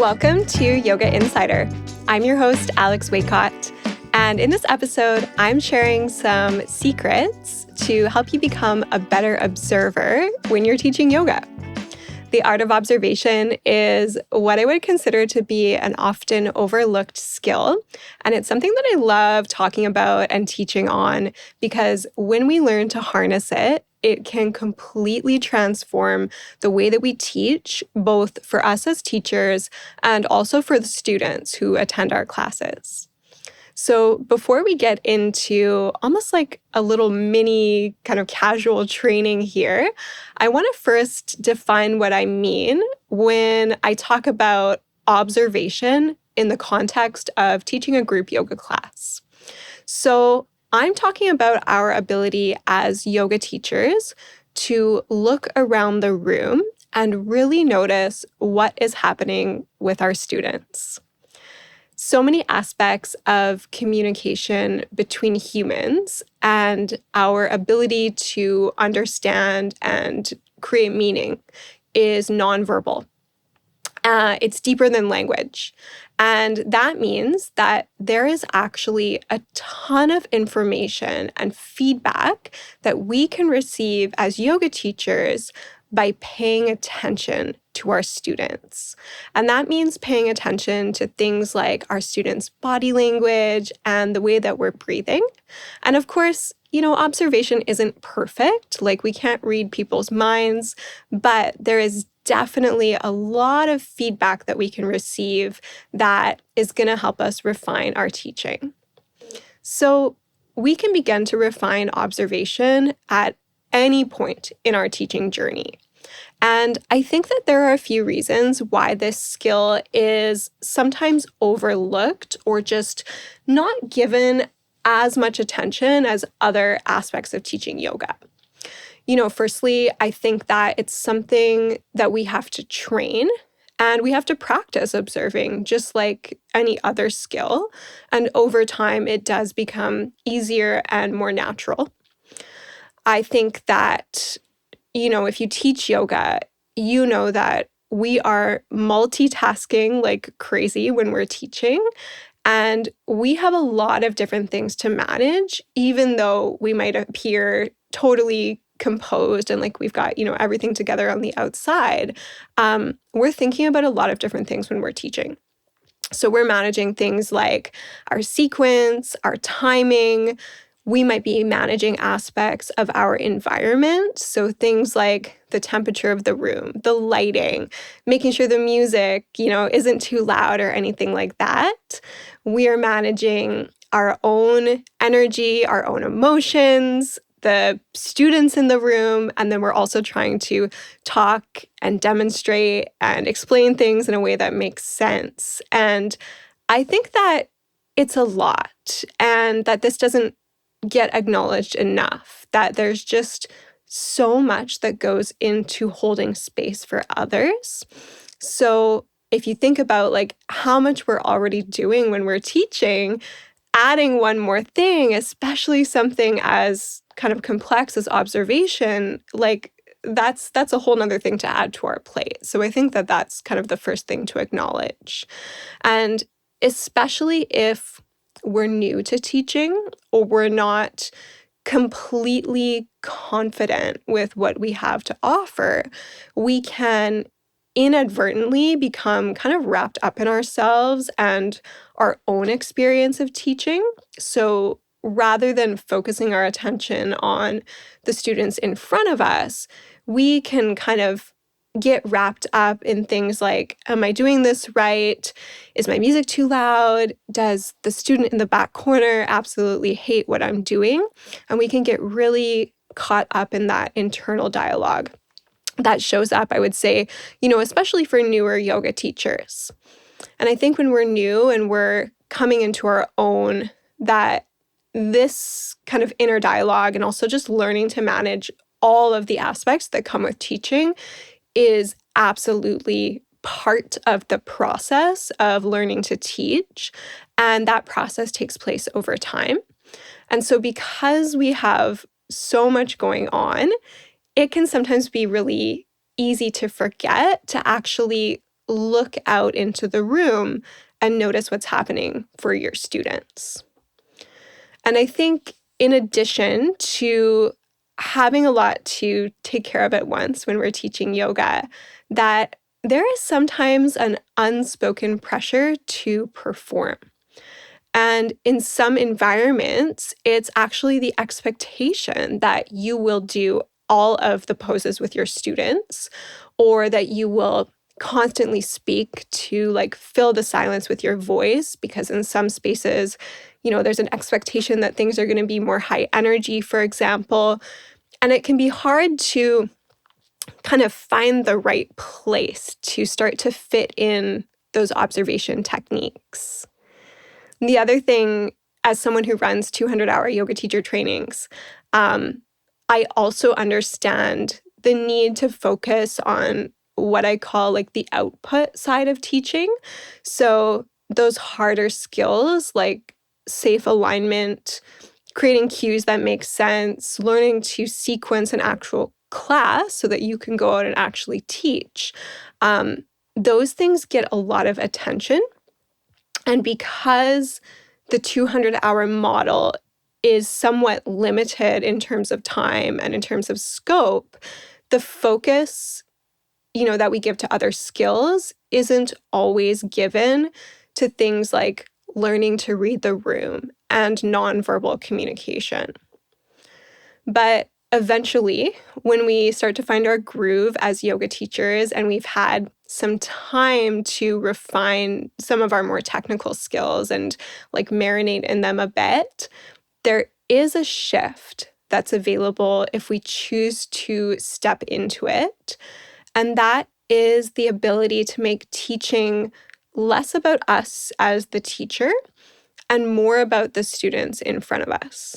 Welcome to Yoga Insider. I'm your host, Alex Waycott, and in this episode, I'm sharing some secrets to help you become a better observer when you're teaching yoga. The art of observation is what I would consider to be an often overlooked skill, and it's something that I love talking about and teaching on because when we learn to harness it, it can completely transform the way that we teach, both for us as teachers and also for the students who attend our classes. So before we get into almost like a little mini kind of casual training here, I want to first define what I mean when I talk about observation in the context of teaching a group yoga class. So I'm talking about our ability as yoga teachers to look around the room and really notice what is happening with our students. So many aspects of communication between humans and our ability to understand and create meaning is nonverbal. It's deeper than language. And that means that there is actually a ton of information and feedback that we can receive as yoga teachers by paying attention to our students. And that means paying attention to things like our students' body language and the way that we're breathing. And of course, observation isn't perfect. Like, we can't read people's minds, but there is definitely a lot of feedback that we can receive that is going to help us refine our teaching. So we can begin to refine observation at any point in our teaching journey. And I think that there are a few reasons why this skill is sometimes overlooked or just not given as much attention as other aspects of teaching yoga. Firstly, I think that it's something that we have to train and we have to practice observing just like any other skill. And over time, it does become easier and more natural. I think that, if you teach yoga, you know that we are multitasking like crazy when we're teaching. And we have a lot of different things to manage, even though we might appear totally composed and like we've got, everything together on the outside. We're thinking about a lot of different things when we're teaching. So we're managing things like our sequence, our timing. We might be managing aspects of our environment. So things like the temperature of the room, the lighting, making sure the music, isn't too loud or anything like that. We are managing our own energy, our own emotions, the students in the room, and then we're also trying to talk and demonstrate and explain things in a way that makes sense. And I think that it's a lot and that this doesn't get acknowledged enough, that there's just so much that goes into holding space for others. So if you think about like how much we're already doing when we're teaching, adding one more thing, especially something as kind of complex as observation, like that's a whole nother thing to add to our plate. So I think that that's kind of the first thing to acknowledge. And especially if we're new to teaching or we're not completely confident with what we have to offer, we can inadvertently become kind of wrapped up in ourselves and our own experience of teaching. So rather than focusing our attention on the students in front of us, we can kind of get wrapped up in things like, am I doing this right? Is my music too loud? Does the student in the back corner absolutely hate what I'm doing? And we can get really caught up in that internal dialogue that shows up, I would say, especially for newer yoga teachers. And I think when we're new and we're coming into our own, that this kind of inner dialogue and also just learning to manage all of the aspects that come with teaching is absolutely part of the process of learning to teach. And that process takes place over time. And so because we have so much going on, it can sometimes be really easy to forget to actually look out into the room and notice what's happening for your students. And I think in addition to having a lot to take care of at once when we're teaching yoga, that there is sometimes an unspoken pressure to perform. And in some environments, it's actually the expectation that you will do all of the poses with your students, or that you will constantly speak to like fill the silence with your voice, because in some spaces, there's an expectation that things are going to be more high energy, for example. And it can be hard to kind of find the right place to start to fit in those observation techniques. The other thing, as someone who runs 200-hour yoga teacher trainings, I also understand the need to focus on what I call like the output side of teaching. So those harder skills like safe alignment, creating cues that make sense, learning to sequence an actual class so that you can go out and actually teach. Those things get a lot of attention. And because the 200-hour model is somewhat limited in terms of time and in terms of scope, the focus, that we give to other skills isn't always given to things like learning to read the room and nonverbal communication. But eventually, when we start to find our groove as yoga teachers and we've had some time to refine some of our more technical skills and like marinate in them a bit, there is a shift that's available if we choose to step into it. And that is the ability to make teaching less about us as the teacher and more about the students in front of us.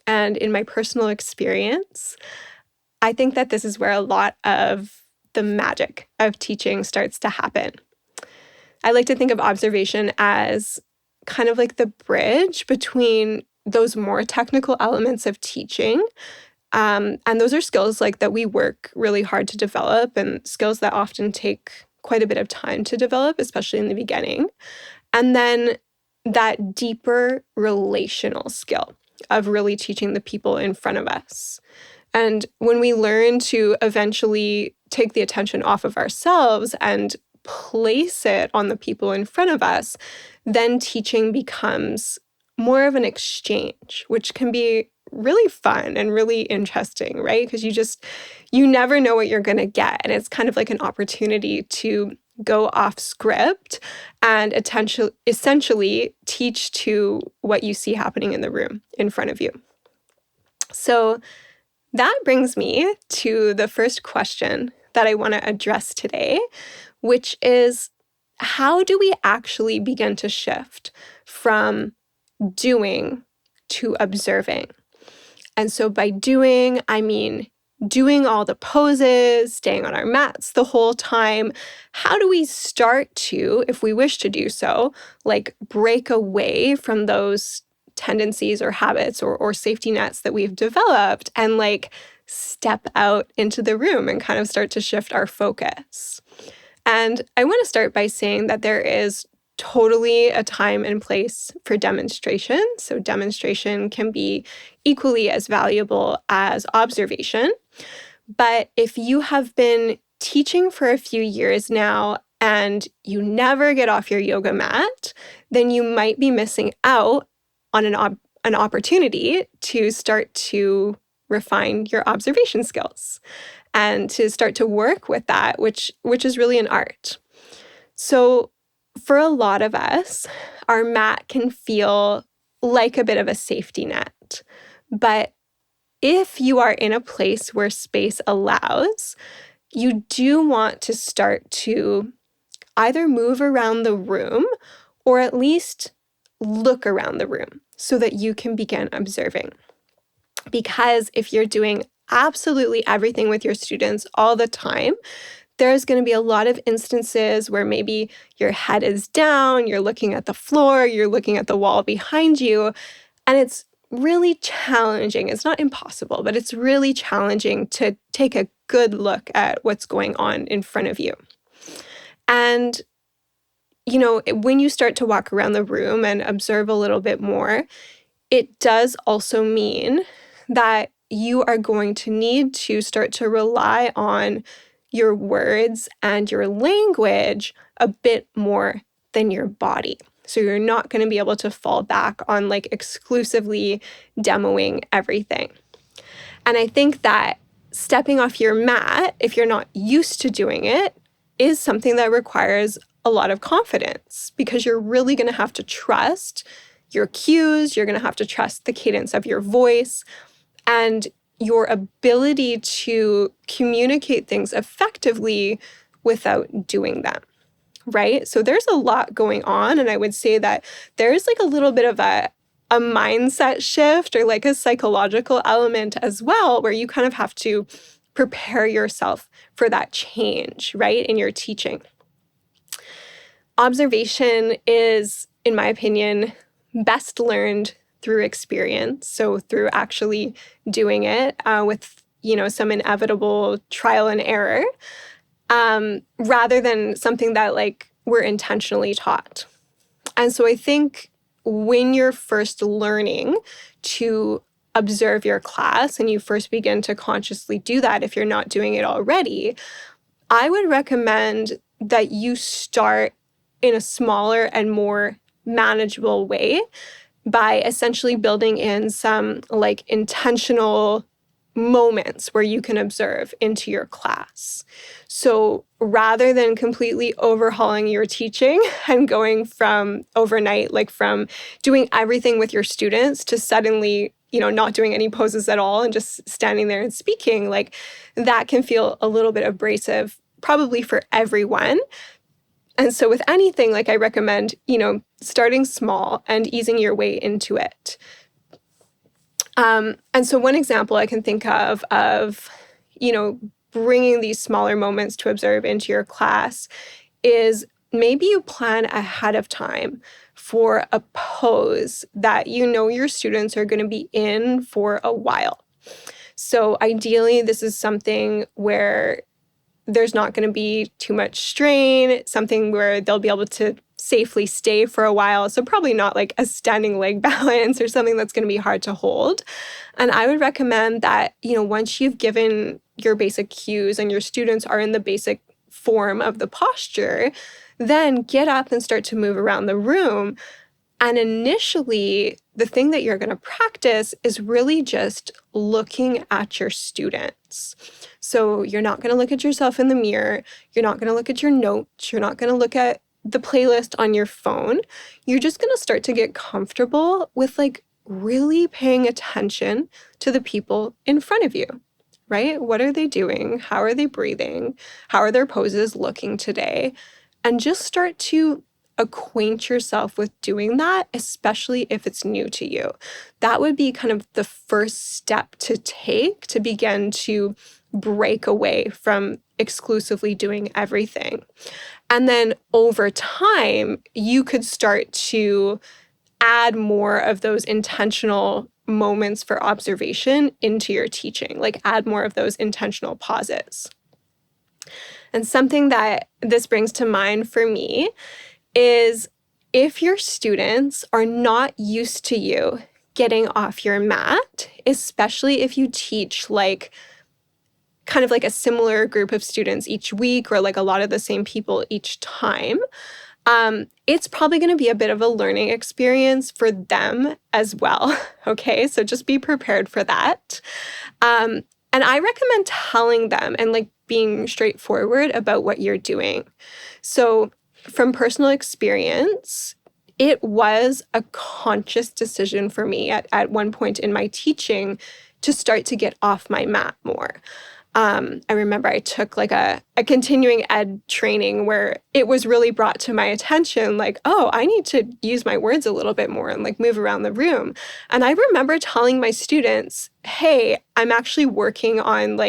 And in my personal experience, I think that this is where a lot of the magic of teaching starts to happen. I like to think of observation as kind of like the bridge between those more technical elements of teaching. And those are skills like that we work really hard to develop, and skills that often take quite a bit of time to develop, especially in the beginning. And then that deeper relational skill of really teaching the people in front of us. And when we learn to eventually take the attention off of ourselves and place it on the people in front of us, then teaching becomes more of an exchange, which can be really fun and really interesting, right? Because you never know what you're going to get. And it's kind of like an opportunity to go off script and essentially teach to what you see happening in the room in front of you. So that brings me to the first question that I want to address today, which is, how do we actually begin to shift from doing to observing? And so by doing, I mean doing all the poses, staying on our mats the whole time. How do we start to, if we wish to do so, like break away from those tendencies or habits or safety nets that we've developed and like step out into the room and kind of start to shift our focus? And I want to start by saying that there is totally a time and place for demonstration. So demonstration can be equally as valuable as observation. But if you have been teaching for a few years now and you never get off your yoga mat, then you might be missing out on an opportunity to start to refine your observation skills and to start to work with that, which is really an art. So for a lot of us, our mat can feel like a bit of a safety net. But if you are in a place where space allows, you do want to start to either move around the room or at least look around the room so that you can begin observing. Because if you're doing absolutely everything with your students all the time, there's going to be a lot of instances where maybe your head is down, you're looking at the floor, you're looking at the wall behind you, and it's really challenging. It's not impossible, but it's really challenging to take a good look at what's going on in front of you. And, when you start to walk around the room and observe a little bit more, it does also mean that you are going to need to start to rely on your words and your language a bit more than your body. So you're not going to be able to fall back on exclusively demoing everything. And I think that stepping off your mat, if you're not used to doing it, is something that requires a lot of confidence, because you're really going to have to trust your cues. You're going to have to trust the cadence of your voice and your ability to communicate things effectively without doing them, right? So there's a lot going on. And I would say that there's a little bit of a mindset shift or a psychological element as well, where you kind of have to prepare yourself for that change, right, in your teaching. Observation is, in my opinion, best learned through experience. So through actually doing it with, some inevitable trial and error, rather than something that we're intentionally taught. And so I think when you're first learning to observe your class and you first begin to consciously do that, if you're not doing it already, I would recommend that you start in a smaller and more manageable way by essentially building in some intentional moments where you can observe into your class. So rather than completely overhauling your teaching and going from overnight, from doing everything with your students to suddenly, not doing any poses at all and just standing there and speaking, that can feel a little bit abrasive, probably for everyone. And so with anything, I recommend, starting small and easing your way into it. And so one example I can think of, bringing these smaller moments to observe into your class is maybe you plan ahead of time for a pose that your students are going to be in for a while. So ideally, this is something where there's not going to be too much strain, something where they'll be able to safely stay for a while. So probably not a standing leg balance or something that's going to be hard to hold. And I would recommend that, once you've given your basic cues and your students are in the basic form of the posture, then get up and start to move around the room. And initially, the thing that you're going to practice is really just looking at your students. So you're not going to look at yourself in the mirror. You're not going to look at your notes. You're not going to look at the playlist on your phone. You're just going to start to get comfortable with really paying attention to the people in front of you, right? What are they doing? How are they breathing? How are their poses looking today? And just start to acquaint yourself with doing that, especially if it's new to you. That would be kind of the first step to take to begin to break away from exclusively doing everything. And then over time, you could start to add more of those intentional moments for observation into your teaching, add more of those intentional pauses. And something that this brings to mind for me is if your students are not used to you getting off your mat, especially if you teach kind of a similar group of students each week or a lot of the same people each time, it's probably going to be a bit of a learning experience for them as well. Okay, so just be prepared for that. And I recommend telling them and being straightforward about what you're doing. So from personal experience, it was a conscious decision for me at one point in my teaching to start to get off my mat more. I remember I took a continuing ed training where it was really brought to my attention, oh, I need to use my words a little bit more and move around the room. And I remember telling my students, hey, I'm actually working on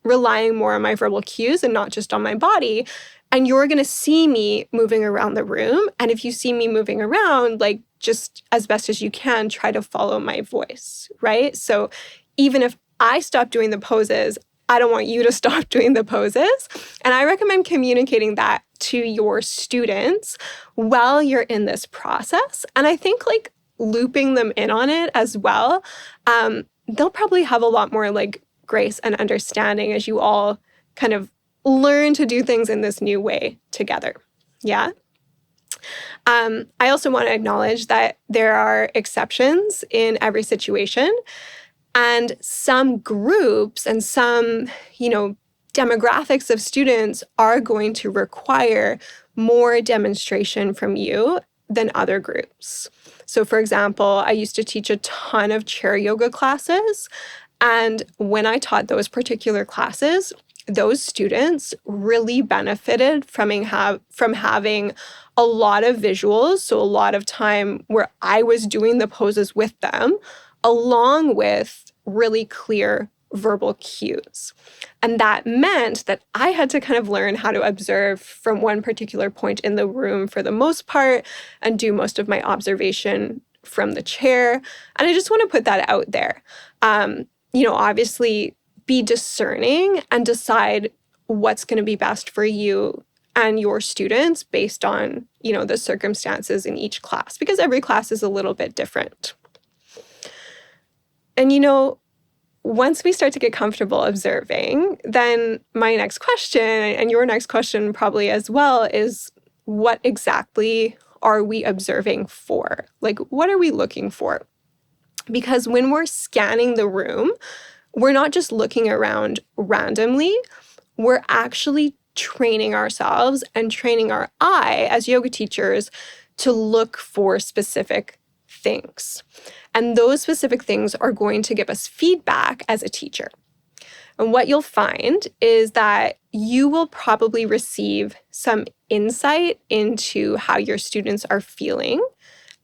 relying more on my verbal cues and not just on my body. And you're going to see me moving around the room. And if you see me moving around, just as best as you can, try to follow my voice, right? So even if I stop doing the poses, I don't want you to stop doing the poses. And I recommend communicating that to your students while you're in this process. And I think like looping them in on it as well, they'll probably have a lot more like grace and understanding as you all kind of learn to do things in this new way together. Yeah. I also want to acknowledge that there are exceptions in every situation, and some groups and some, demographics of students are going to require more demonstration from you than other groups. So for example, I used to teach a ton of chair yoga classes, and when I taught those particular classes, those students really benefited from having a lot of visuals, so a lot of time where I was doing the poses with them, along with really clear verbal cues. And that meant that I had to kind of learn how to observe from one particular point in the room for the most part and do most of my observation from the chair. And I just want to put that out there. Obviously be discerning and decide what's going to be best for you and your students based on, the circumstances in each class, because every class is a little bit different. And, once we start to get comfortable observing, then my next question, and your next question probably as well, is what exactly are we observing for? Like, what are we looking for? Because when we're scanning the room, we're not just looking around randomly, we're actually training ourselves and training our eye as yoga teachers to look for specific things. And those specific things are going to give us feedback as a teacher. And what you'll find is that you will probably receive some insight into how your students are feeling.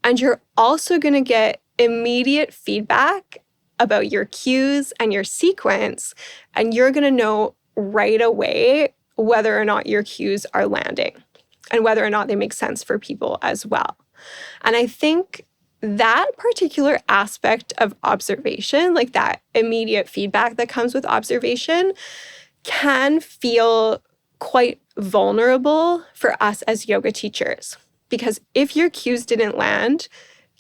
And you're also going to get immediate feedback about your cues and your sequence. And you're going to know right away whether or not your cues are landing and whether or not they make sense for people as well. And I think that particular aspect of observation, like that immediate feedback that comes with observation, can feel quite vulnerable for us as yoga teachers. Because if your cues didn't land,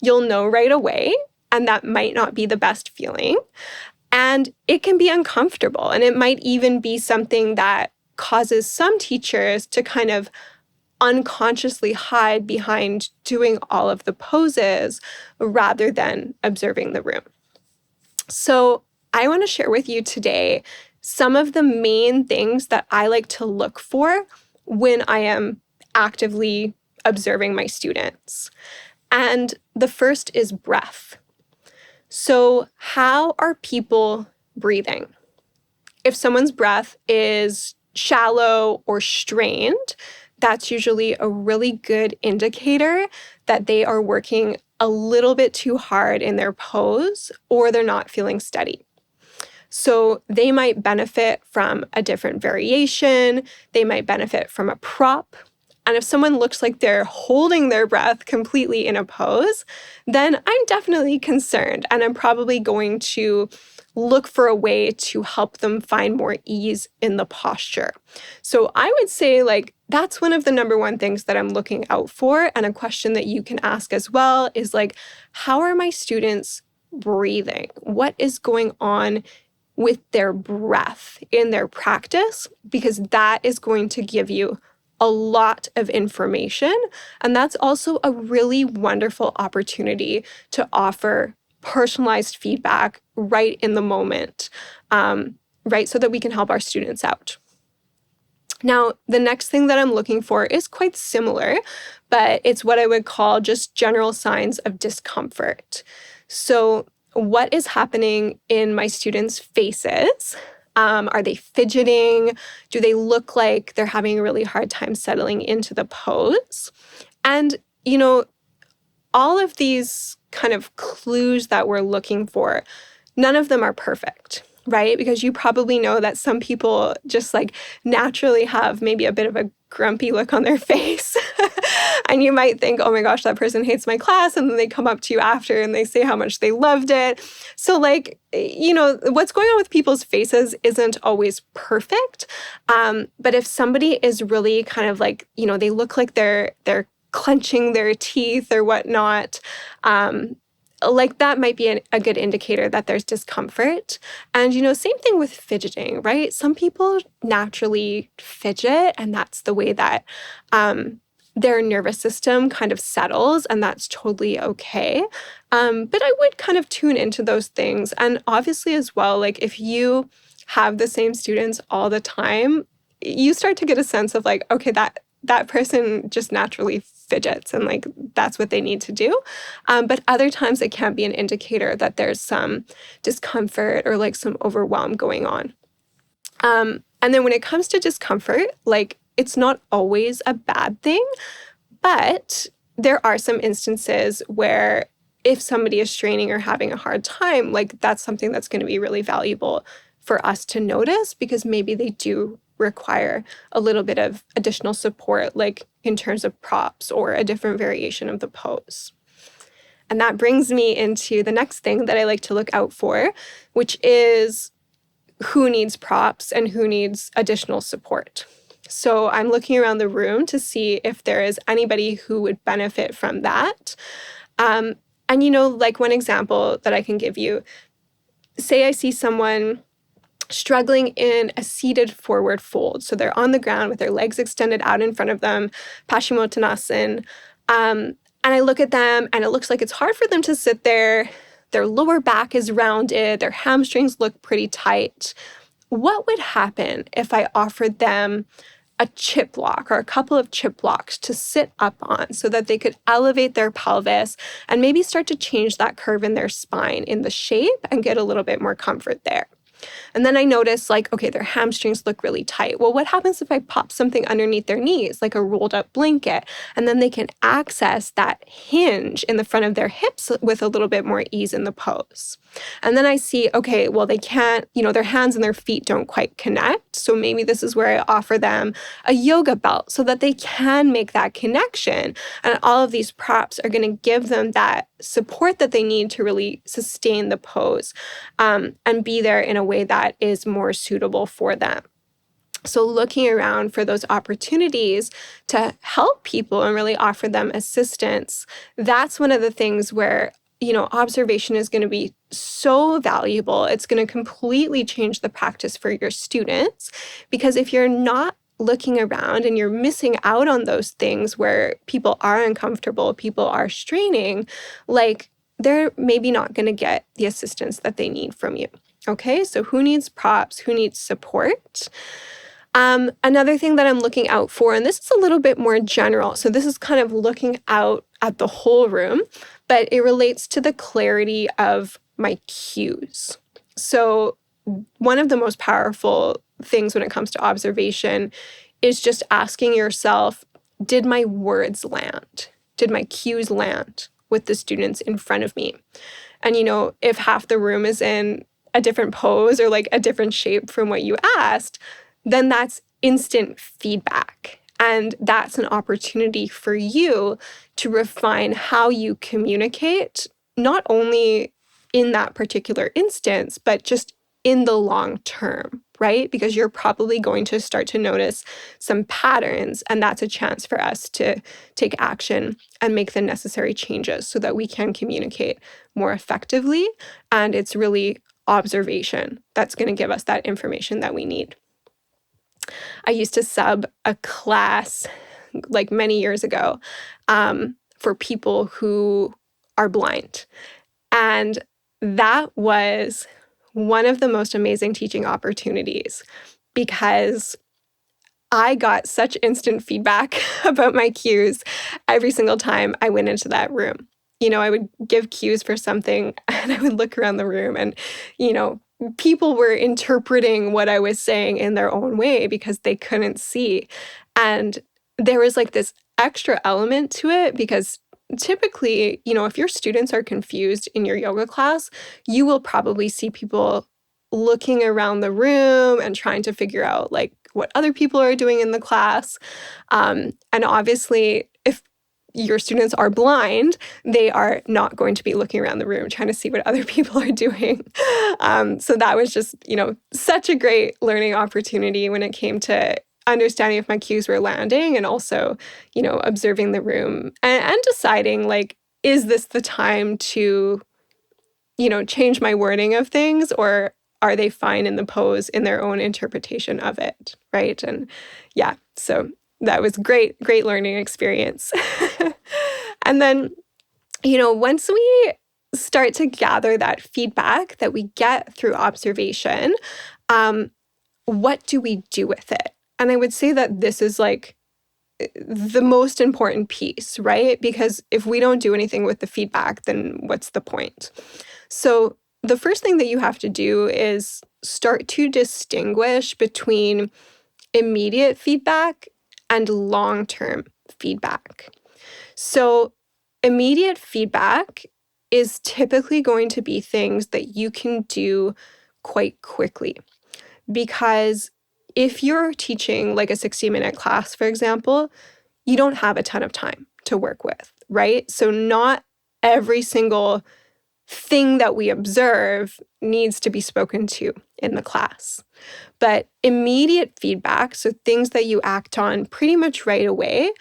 you'll know right away, and that might not be the best feeling. And it can be uncomfortable, and it might even be something that causes some teachers to kind of unconsciously hide behind doing all of the poses rather than observing the room. So I want to share with you today some of the main things that I like to look for when I am actively observing my students. And the first is breath. So how are people breathing? If someone's breath is shallow or strained, that's usually a really good indicator that they are working a little bit too hard in their pose or they're not feeling steady. So they might benefit from a different variation. They might benefit from a prop. And if someone looks like they're holding their breath completely in a pose, then I'm definitely concerned. And I'm probably going to look for a way to help them find more ease in the posture. So I would say that's one of the number one things that I'm looking out for. And a question that you can ask as well is how are my students breathing? What is going on with their breath in their practice? Because that is going to give you a lot of information. And that's also a really wonderful opportunity to offer personalized feedback right in the moment, right? So that we can help our students out. Now, the next thing that I'm looking for is quite similar, but it's what I would call just general signs of discomfort. So what is happening in my students' faces? Are they fidgeting? Do they look like they're having a really hard time settling into the pose? And, all of these kind of clues that we're looking for, none of them are perfect, right? Because you probably know that some people just naturally have maybe a bit of a grumpy look on their face. And you might think, oh my gosh, that person hates my class. And then they come up to you after and they say how much they loved it. So like, what's going on with people's faces isn't always perfect. But if somebody is really kind of like, they look like they're clenching their teeth or whatnot, like that might be a good indicator that there's discomfort. And, same thing with fidgeting, right? Some people naturally fidget, and that's the way that their nervous system kind of settles, and that's totally okay. But I would kind of tune into those things. And obviously as well, like if you have the same students all the time, you start to get a sense of like, okay, that person just naturally fidgets and like that's what they need to do. But other times it can be an indicator that there's some discomfort or like some overwhelm going on. And then when it comes to discomfort, like it's not always a bad thing, but there are some instances where if somebody is straining or having a hard time, like that's something that's going to be really valuable for us to notice, because maybe they do require a little bit of additional support, like in terms of props or a different variation of the pose. And that brings me into the next thing that I like to look out for, which is who needs props and who needs additional support. So I'm looking around the room to see if there is anybody who would benefit from that. And like one example that I can give you, say I see someone struggling in a seated forward fold. So they're on the ground with their legs extended out in front of them, Paschimottanasana. And I look at them and it looks like it's hard for them to sit there. Their lower back is rounded. Their hamstrings look pretty tight. What would happen if I offered them a chip block or a couple of chip blocks to sit up on so that they could elevate their pelvis and maybe start to change that curve in their spine in the shape and get a little bit more comfort there? And then I notice like, okay, their hamstrings look really tight. Well, what happens if I pop something underneath their knees, like a rolled up blanket, and then they can access that hinge in the front of their hips with a little bit more ease in the pose? And then I see, okay, well, they can't, their hands and their feet don't quite connect. So maybe this is where I offer them a yoga belt so that they can make that connection. And all of these props are going to give them that support that they need to really sustain the pose and be there in a way that is more suitable for them. So looking around for those opportunities to help people and really offer them assistance, that's one of the things where, observation is going to be so valuable. It's going to completely change the practice for your students, because if you're not looking around and you're missing out on those things where people are uncomfortable, people are straining, like they're maybe not going to get the assistance that they need from you. Okay, so who needs props? Who needs support? Another thing that I'm looking out for, and this is a little bit more general, so this is kind of looking out at the whole room, but it relates to the clarity of my cues. So one of the most powerful things when it comes to observation is just asking yourself, did my words land? Did my cues land with the students in front of me? And, if half the room is in a different pose or like a different shape from what you asked, then that's instant feedback. And that's an opportunity for you to refine how you communicate, not only in that particular instance, but just in the long term, right? Because you're probably going to start to notice some patterns, and that's a chance for us to take action and make the necessary changes so that we can communicate more effectively. And it's really observation that's going to give us that information that we need. I used to sub a class like many years ago for people who are blind. And that was one of the most amazing teaching opportunities, because I got such instant feedback about my cues every single time I went into that room. I would give cues for something and I would look around the room and, people were interpreting what I was saying in their own way because they couldn't see. And there was like this extra element to it, because typically, if your students are confused in your yoga class, you will probably see people looking around the room and trying to figure out like what other people are doing in the class. And obviously, if your students are blind, they are not going to be looking around the room trying to see what other people are doing. So that was just, such a great learning opportunity when it came to understanding if my cues were landing and also, observing the room and deciding, like, is this the time to, change my wording of things, or are they fine in the pose in their own interpretation of it, right? And yeah, so that was great learning experience. And then, once we start to gather that feedback that we get through observation, what do we do with it? And I would say that this is like the most important piece, right? Because if we don't do anything with the feedback, then what's the point? So the first thing that you have to do is start to distinguish between immediate feedback and long-term feedback. So immediate feedback is typically going to be things that you can do quite quickly. Because if you're teaching like a 60-minute class, for example, you don't have a ton of time to work with, right? So not every single thing that we observe needs to be spoken to in the class. But immediate feedback, so things that you act on pretty much right away,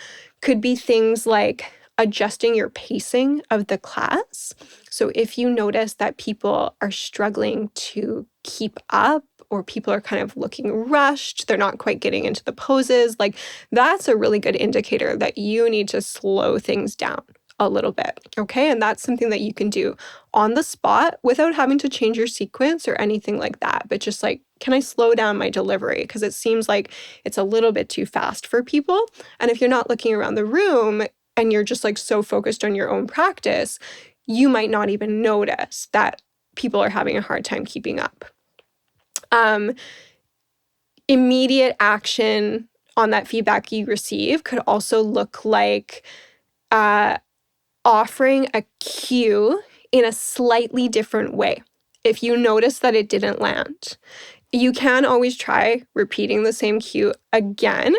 could be things like adjusting your pacing of the class. So if you notice that people are struggling to keep up, or people are kind of looking rushed, they're not quite getting into the poses, like that's a really good indicator that you need to slow things down a little bit, okay? And that's something that you can do on the spot without having to change your sequence or anything like that. But just like, can I slow down my delivery? Because it seems like it's a little bit too fast for people. And if you're not looking around the room and you're just like so focused on your own practice, you might not even notice that people are having a hard time keeping up. Immediate action on that feedback you receive could also look like offering a cue in a slightly different way. If you notice that it didn't land, you can always try repeating the same cue again,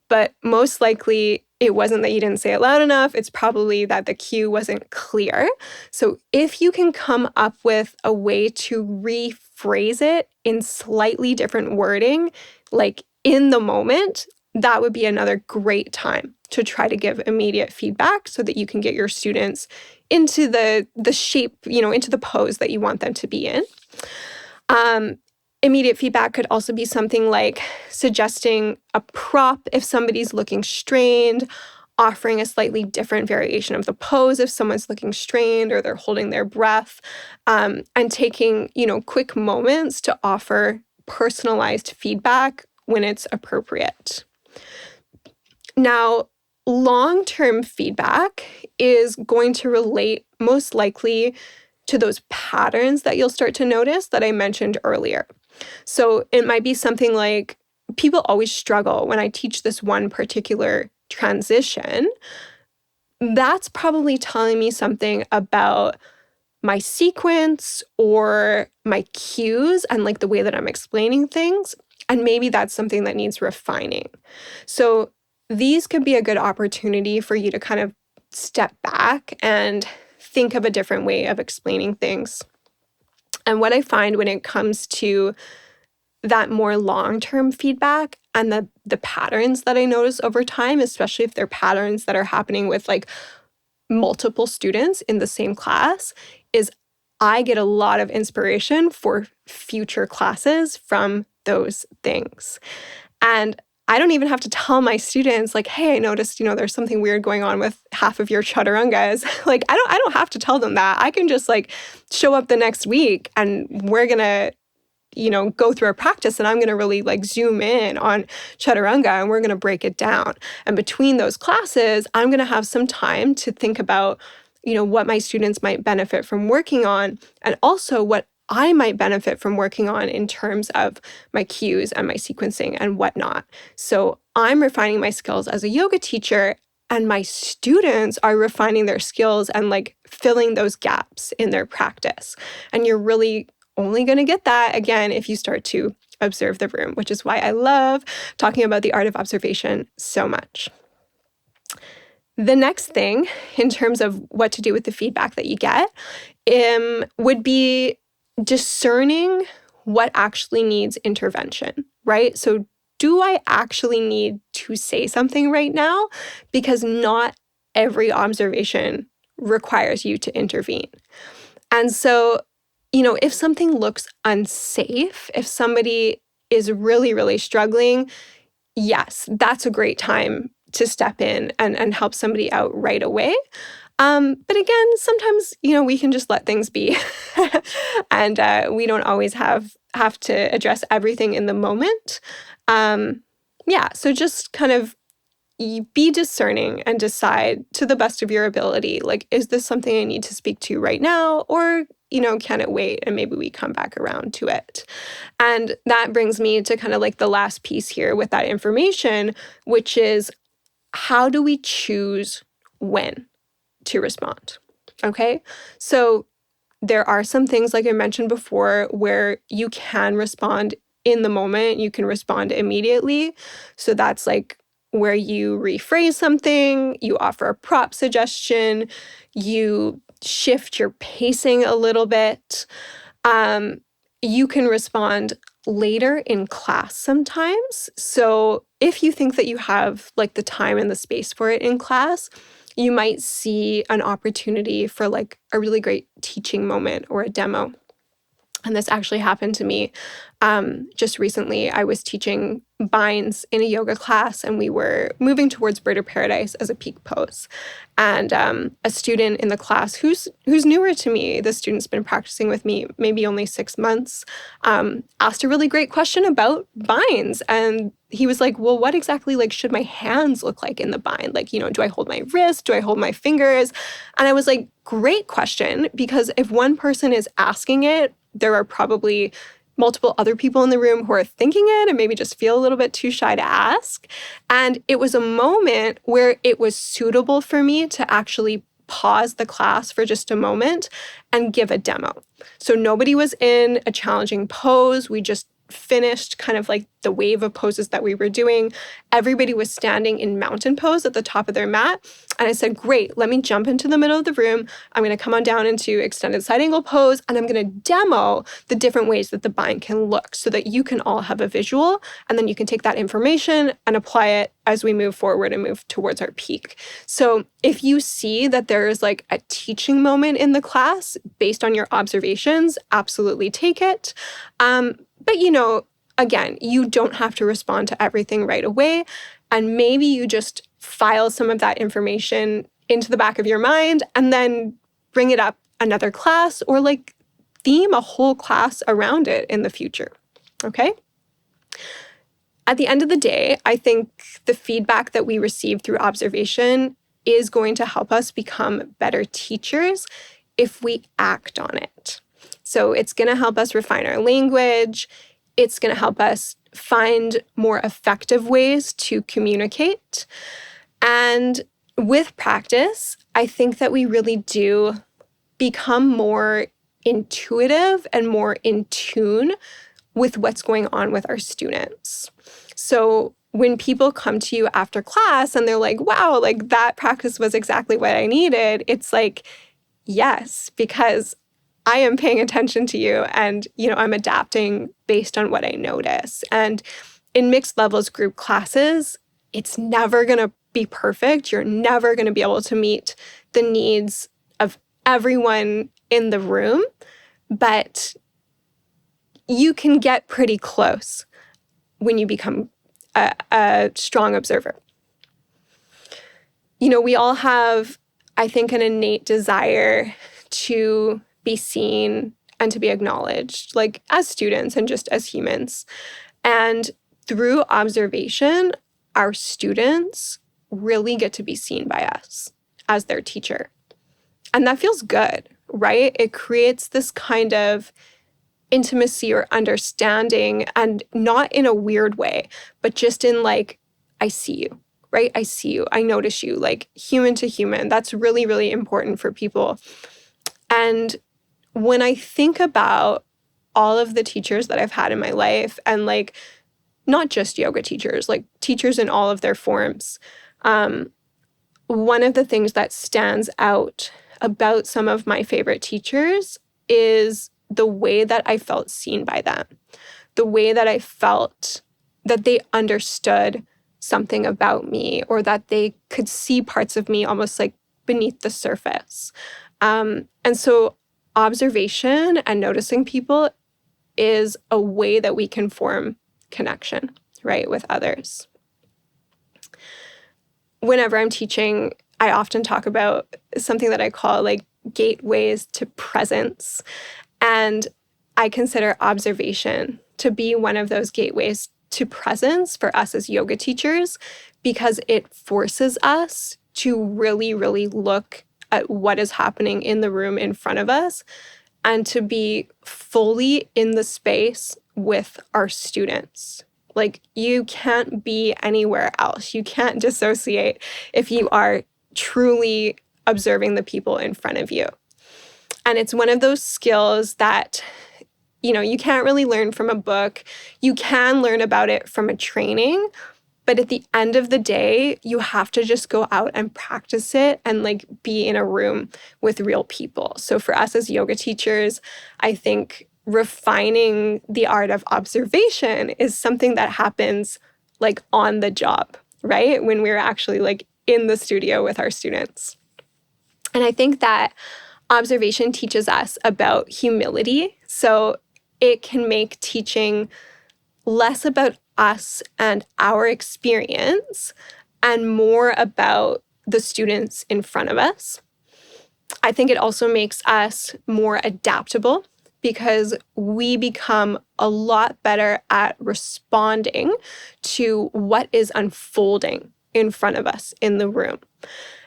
but most likely it wasn't that you didn't say it loud enough. It's probably that the cue wasn't clear. So if you can come up with a way to rephrase it in slightly different wording, like in the moment, that would be another great time to try to give immediate feedback so that you can get your students into the shape, into the pose that you want them to be in. Immediate feedback could also be something like suggesting a prop if somebody's looking strained, offering a slightly different variation of the pose if someone's looking strained or they're holding their breath, and taking, quick moments to offer personalized feedback when it's appropriate. Now, long-term feedback is going to relate most likely to those patterns that you'll start to notice that I mentioned earlier. So it might be something like, people always struggle when I teach this one particular transition. That's probably telling me something about my sequence or my cues and like the way that I'm explaining things. And maybe that's something that needs refining. So these could be a good opportunity for you to kind of step back and think of a different way of explaining things. And what I find when it comes to that more long-term feedback and the patterns that I notice over time, especially if they're patterns that are happening with like multiple students in the same class, is I get a lot of inspiration for future classes from those things. And I don't even have to tell my students like, hey, I noticed, there's something weird going on with half of your chaturangas. Like, I don't have to tell them that. I can just like show up the next week and we're going to, go through our practice and I'm going to really like zoom in on chaturanga and we're going to break it down. And between those classes, I'm going to have some time to think about, what my students might benefit from working on, and also what I might benefit from working on in terms of my cues and my sequencing and whatnot. So I'm refining my skills as a yoga teacher, and my students are refining their skills and like filling those gaps in their practice. And you're really only going to get that, again, if you start to observe the room, which is why I love talking about the art of observation so much. The next thing in terms of what to do with the feedback that you get would be discerning what actually needs intervention, right? So do I actually need to say something right now? Because not every observation requires you to intervene. And so, if something looks unsafe, if somebody is really, really struggling, yes, that's a great time to step in and help somebody out right away. But again, sometimes, we can just let things be. And we don't always have to address everything in the moment. So just kind of be discerning and decide to the best of your ability, like, is this something I need to speak to right now? Or, can it wait and maybe we come back around to it? And that brings me to kind of like the last piece here with that information, which is how do we choose when to respond? Okay. So there are some things, like I mentioned before, where you can respond in the moment, you can respond immediately. So that's like where you rephrase something, you offer a prop suggestion, you shift your pacing a little bit. You can respond later in class sometimes. So if you think that you have like the time and the space for it in class, you might see an opportunity for like a really great teaching moment or a demo. And this actually happened to me just recently. I was teaching binds in a yoga class, and we were moving towards Bird of Paradise as a peak pose. And a student in the class who's newer to me, the student's been practicing with me maybe only 6 months, asked a really great question about binds. And he was like, well, what exactly like should my hands look like in the bind? Like, do I hold my wrist? Do I hold my fingers? And I was like, great question, because if one person is asking it, there are probably multiple other people in the room who are thinking it and maybe just feel a little bit too shy to ask. And it was a moment where it was suitable for me to actually pause the class for just a moment and give a demo. So nobody was in a challenging pose. We just finished kind of like the wave of poses that we were doing. Everybody was standing in mountain pose at the top of their mat. And I said, great, let me jump into the middle of the room. I'm going to come on down into extended side angle pose, and I'm going to demo the different ways that the bind can look so that you can all have a visual. And then you can take that information and apply it as we move forward and move towards our peak. So if you see that there is like a teaching moment in the class based on your observations, absolutely take it. But again, you don't have to respond to everything right away. And maybe you just file some of that information into the back of your mind and then bring it up another class, or like theme a whole class around it in the future. Okay? At the end of the day, I think the feedback that we receive through observation is going to help us become better teachers if we act on it. So it's going to help us refine our language. It's going to help us find more effective ways to communicate. And with practice, I think that we really do become more intuitive and more in tune with what's going on with our students. So when people come to you after class and they're like, wow, like that practice was exactly what I needed, it's like, yes, because I am paying attention to you and, I'm adapting based on what I notice. And in mixed levels group classes, it's never going to be perfect. You're never going to be able to meet the needs of everyone in the room, but you can get pretty close when you become a strong observer. We all have, I think, an innate desire to be seen and to be acknowledged, like as students and just as humans. And through observation, our students really get to be seen by us as their teacher. And that feels good, right? It creates this kind of intimacy or understanding, and not in a weird way, but just in like, I see you, right? I see you. I notice you, like human to human. That's really, really important for people. And when I think about all of the teachers that I've had in my life, and like not just yoga teachers, like teachers in all of their forms, one of the things that stands out about some of my favorite teachers is the way that I felt seen by them, the way that I felt that they understood something about me, or that they could see parts of me almost like beneath the surface. And so observation and noticing people is a way that we can form connection, right, with others. Whenever I'm teaching, I often talk about something that I call like gateways to presence. And I consider observation to be one of those gateways to presence for us as yoga teachers, because it forces us to really, really look at what is happening in the room in front of us and to be fully in the space with our students. Like, you can't be anywhere else. You can't dissociate if you are truly observing the people in front of you. And it's one of those skills that, you can't really learn from a book. You can learn about it from a training, but at the end of the day, you have to just go out and practice it and like be in a room with real people. So for us as yoga teachers, I think refining the art of observation is something that happens like on the job, right? When we're actually like in the studio with our students. And I think that observation teaches us about humility. So it can make teaching less about us and our experience and more about the students in front of us. I think it also makes us more adaptable because we become a lot better at responding to what is unfolding in front of us in the room.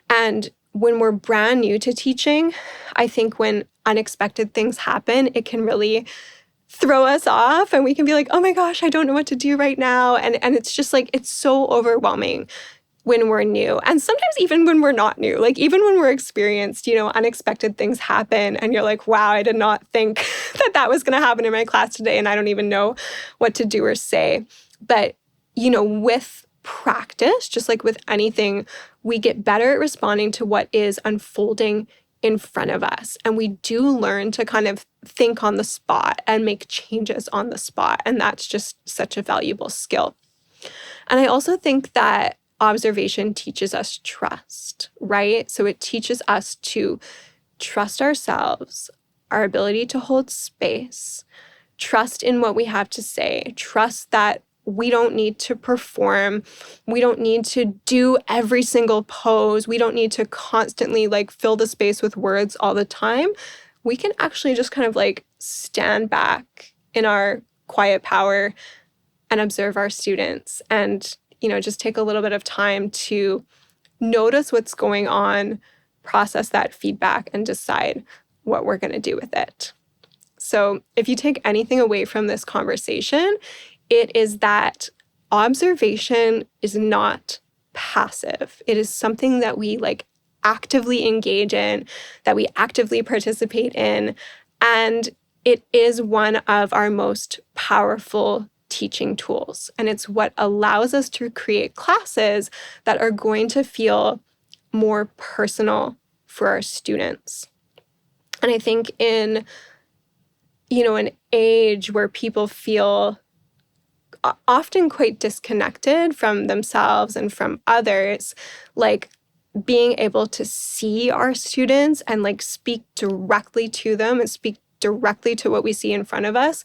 And when we're brand new to teaching, I think when unexpected things happen, it can really throw us off and we can be like, oh my gosh, I don't know what to do right now. And it's just like, it's so overwhelming when we're new. And sometimes even when we're not new, like even when we're experienced, unexpected things happen and you're like, wow, I did not think that was going to happen in my class today. And I don't even know what to do or say. But, with practice, just like with anything, we get better at responding to what is unfolding in front of us. And we do learn to kind of think on the spot and make changes on the spot. And that's just such a valuable skill. And I also think that observation teaches us trust, right? So it teaches us to trust ourselves, our ability to hold space, trust in what we have to say, trust that we don't need to perform. We don't need to do every single pose. We don't need to constantly like fill the space with words all the time. We can actually just kind of like stand back in our quiet power and observe our students and, just take a little bit of time to notice what's going on, process that feedback, and decide what we're going to do with it. So if you take anything away from this conversation, it is that observation is not passive. It is something that we like actively engage in, that we actively participate in, and it is one of our most powerful teaching tools. And it's what allows us to create classes that are going to feel more personal for our students. And I think in, an age where people feel often quite disconnected from themselves and from others, like being able to see our students and like speak directly to them and speak directly to what we see in front of us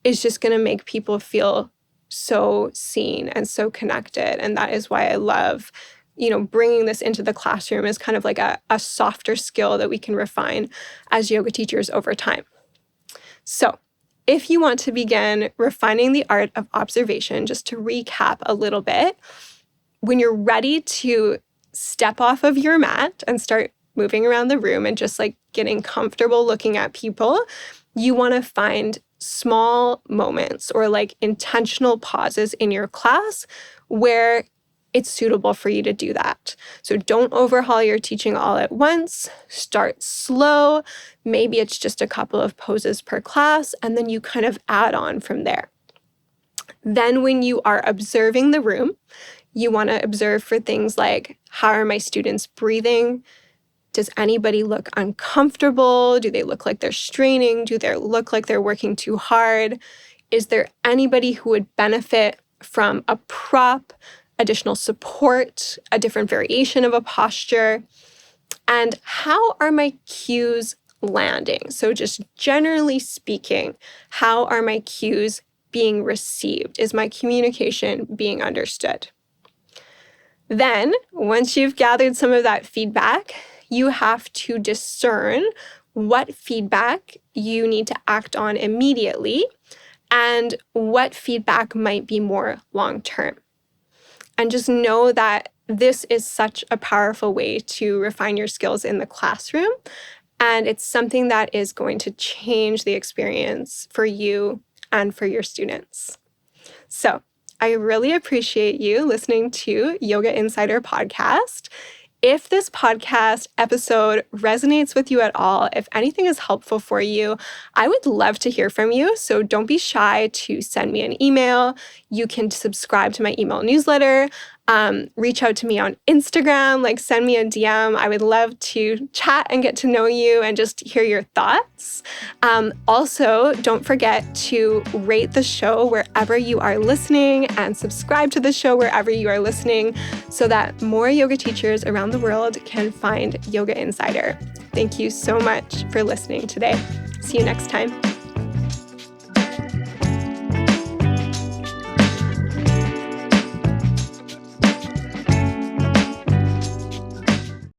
is just going to make people feel so seen and so connected. And that is why I love, bringing this into the classroom as kind of like a softer skill that we can refine as yoga teachers over time. So if you want to begin refining the art of observation, just to recap a little bit, when you're ready to step off of your mat and start moving around the room and just like getting comfortable looking at people, you want to find small moments or like intentional pauses in your class where it's suitable for you to do that. So don't overhaul your teaching all at once. Start slow. Maybe it's just a couple of poses per class, and then you kind of add on from there. Then when you are observing the room, You want to observe for things like, how are my students breathing? Does anybody look uncomfortable? Do they look like they're straining? Do they look like they're working too hard? Is there anybody who would benefit from a prop, additional support, a different variation of a posture? And how are my cues landing? So just generally speaking, how are my cues being received? Is my communication being understood? Then, once you've gathered some of that feedback, you have to discern what feedback you need to act on immediately and what feedback might be more long-term. And just know that this is such a powerful way to refine your skills in the classroom. And it's something that is going to change the experience for you and for your students. So I really appreciate you listening to Yoga Insider Podcast. If this podcast episode resonates with you at all, if anything is helpful for you, I would love to hear from you. So don't be shy to send me an email. You can subscribe to my email newsletter. Reach out to me on Instagram, send me a DM. I would love to chat and get to know you and just hear your thoughts. Also, don't forget to rate the show wherever you are listening and subscribe to the show wherever you are listening so that more yoga teachers around the world can find Yoga Insider. Thank you so much for listening today. See you next time.